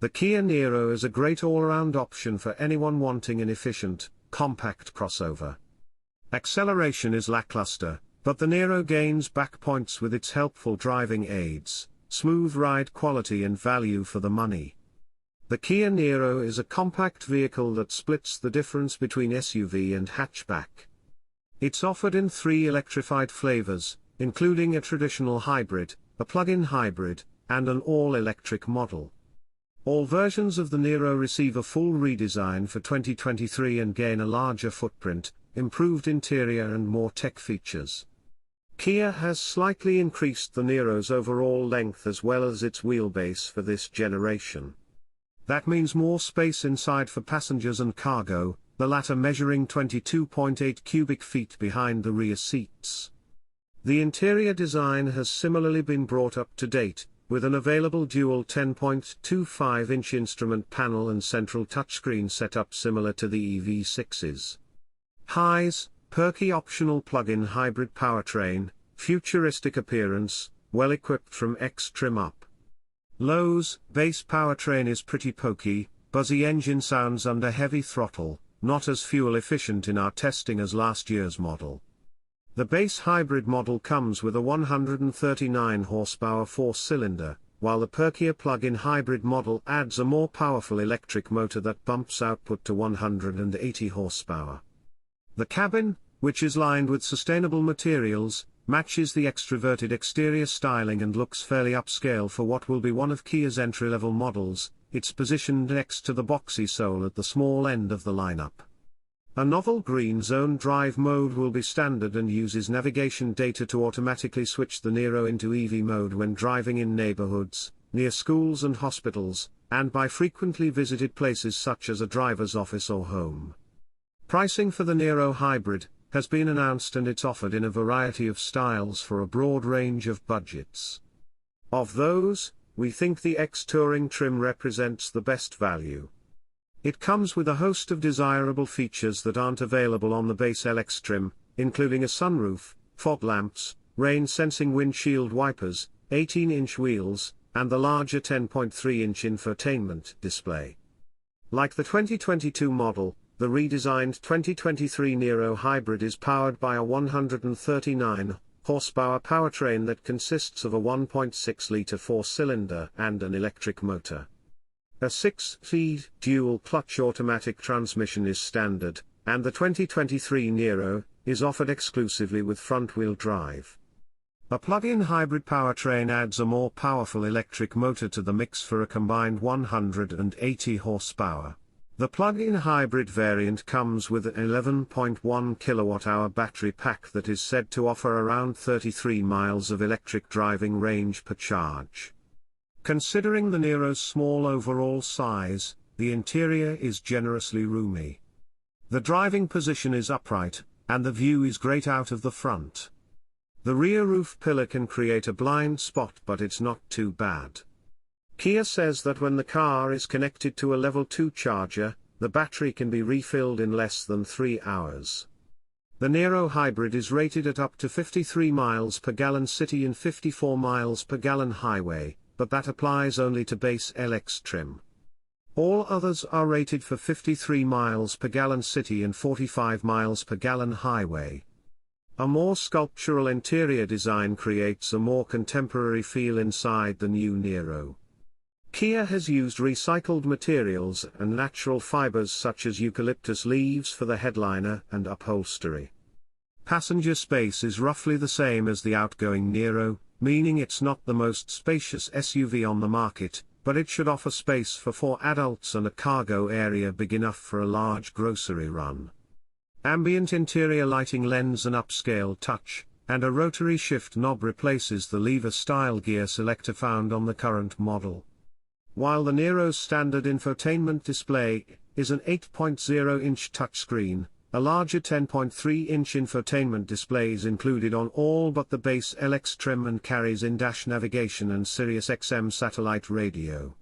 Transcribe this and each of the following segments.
The Kia Niro is a great all-around option for anyone wanting an efficient, compact crossover. Acceleration is lackluster, but the Niro gains back points with its helpful driving aids, smooth ride quality and value for the money. The Kia Niro is a compact vehicle that splits the difference between SUV and hatchback. It's offered in 3 electrified flavors, including a traditional hybrid, a plug-in hybrid, and an all-electric model. All versions of the Niro receive a full redesign for 2023 and gain a larger footprint, improved interior and more tech features. Kia has slightly increased the Niro's overall length as well as its wheelbase for this generation. That means more space inside for passengers and cargo, the latter measuring 22.8 cubic feet behind the rear seats. The interior design has similarly been brought up to date, with an available dual 10.25-inch instrument panel and central touchscreen setup similar to the EV6's. Highs, perky optional plug-in hybrid powertrain, futuristic appearance, well-equipped from X trim up. Lows, base powertrain is pretty pokey, buzzy engine sounds under heavy throttle, not as fuel efficient in our testing as last year's model. The base hybrid model comes with a 139 horsepower 4-cylinder, while the perkier plug-in hybrid model adds a more powerful electric motor that bumps output to 180 horsepower. The cabin, which is lined with sustainable materials, matches the extroverted exterior styling and looks fairly upscale for what will be one of Kia's entry-level models. It's positioned next to the boxy Soul at the small end of the lineup. A novel green zone drive mode will be standard and uses navigation data to automatically switch the Niro into EV mode when driving in neighborhoods, near schools and hospitals, and by frequently visited places such as a driver's office or home. Pricing for the Niro Hybrid has been announced and it's offered in a variety of styles for a broad range of budgets. Of those, we think the X Touring trim represents the best value. It comes with a host of desirable features that aren't available on the base LX trim, including a sunroof, fog lamps, rain-sensing windshield wipers, 18-inch wheels, and the larger 10.3-inch infotainment display. Like the 2022 model, the redesigned 2023 Niro Hybrid is powered by a 139 horsepower powertrain that consists of a 1.6-liter 4-cylinder and an electric motor. A 6-speed dual-clutch automatic transmission is standard, and the 2023 Niro is offered exclusively with front-wheel drive. A plug-in hybrid powertrain adds a more powerful electric motor to the mix for a combined 180 horsepower. The plug-in hybrid variant comes with an 11.1 kilowatt-hour battery pack that is said to offer around 33 miles of electric driving range per charge. Considering the Niro's small overall size, the interior is generously roomy. The driving position is upright, and the view is great out of the front. The rear roof pillar can create a blind spot, but it's not too bad. Kia says that when the car is connected to a level 2 charger, the battery can be refilled in less than 3 hours. The Niro Hybrid is rated at up to 53 miles per gallon city and 54 miles per gallon highway, but that applies only to base LX trim. All others are rated for 53 miles per gallon city and 45 miles per gallon highway. A more sculptural interior design creates a more contemporary feel inside the new Niro. Kia has used recycled materials and natural fibers such as eucalyptus leaves for the headliner and upholstery. Passenger space is roughly the same as the outgoing Niro, meaning it's not the most spacious SUV on the market, but it should offer space for 4 adults and a cargo area big enough for a large grocery run. Ambient interior lighting lends an upscale touch, and a rotary shift knob replaces the lever-style gear selector found on the current model. While the Niro's standard infotainment display is an 8.0-inch touchscreen, a larger 10.3-inch infotainment display is included on all but the base LX trim and carries in-dash navigation and SiriusXM satellite radio.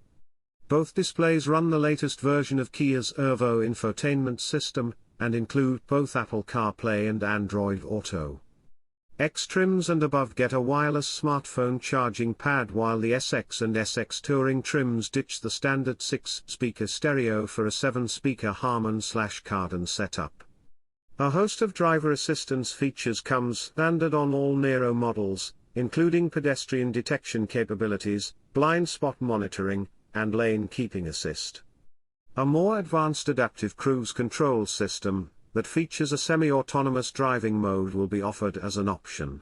Both displays run the latest version of Kia's Ervo infotainment system, and include both Apple CarPlay and Android Auto. X trims and above get a wireless smartphone charging pad, while the SX and SX Touring trims ditch the standard 6-speaker stereo for a 7-speaker Harman/Kardon setup. A host of driver assistance features comes standard on all Niro models, including pedestrian detection capabilities, blind spot monitoring, and lane keeping assist. A more advanced adaptive cruise control system that features a semi-autonomous driving mode will be offered as an option.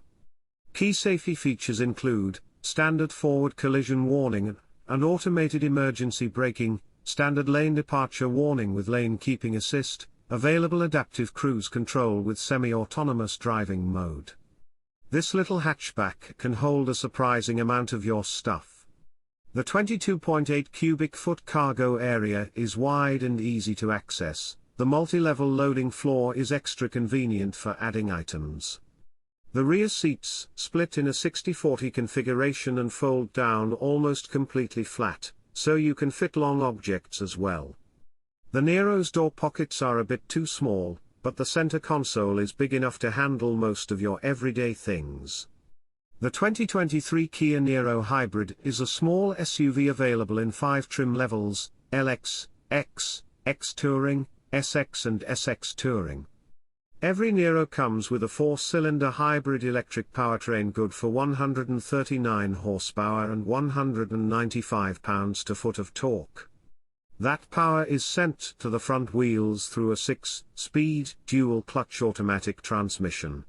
Key safety features include standard forward collision warning, and automated emergency braking, standard lane departure warning with lane keeping assist, available adaptive cruise control with semi-autonomous driving mode. This little hatchback can hold a surprising amount of your stuff. The 22.8 cubic foot cargo area is wide and easy to access. The multi-level loading floor is extra convenient for adding items. The rear seats split in a 60/40 configuration and fold down almost completely flat, so you can fit long objects as well. The Niro's door pockets are a bit too small, but the center console is big enough to handle most of your everyday things. The 2023 Kia Niro Hybrid is a small SUV available in 5 trim levels: LX, X, X Touring, SX and SX Touring. Every Niro comes with a 4-cylinder hybrid electric powertrain good for 139 horsepower and 195 pounds-to-foot of torque. That power is sent to the front wheels through a 6-speed dual-clutch automatic transmission.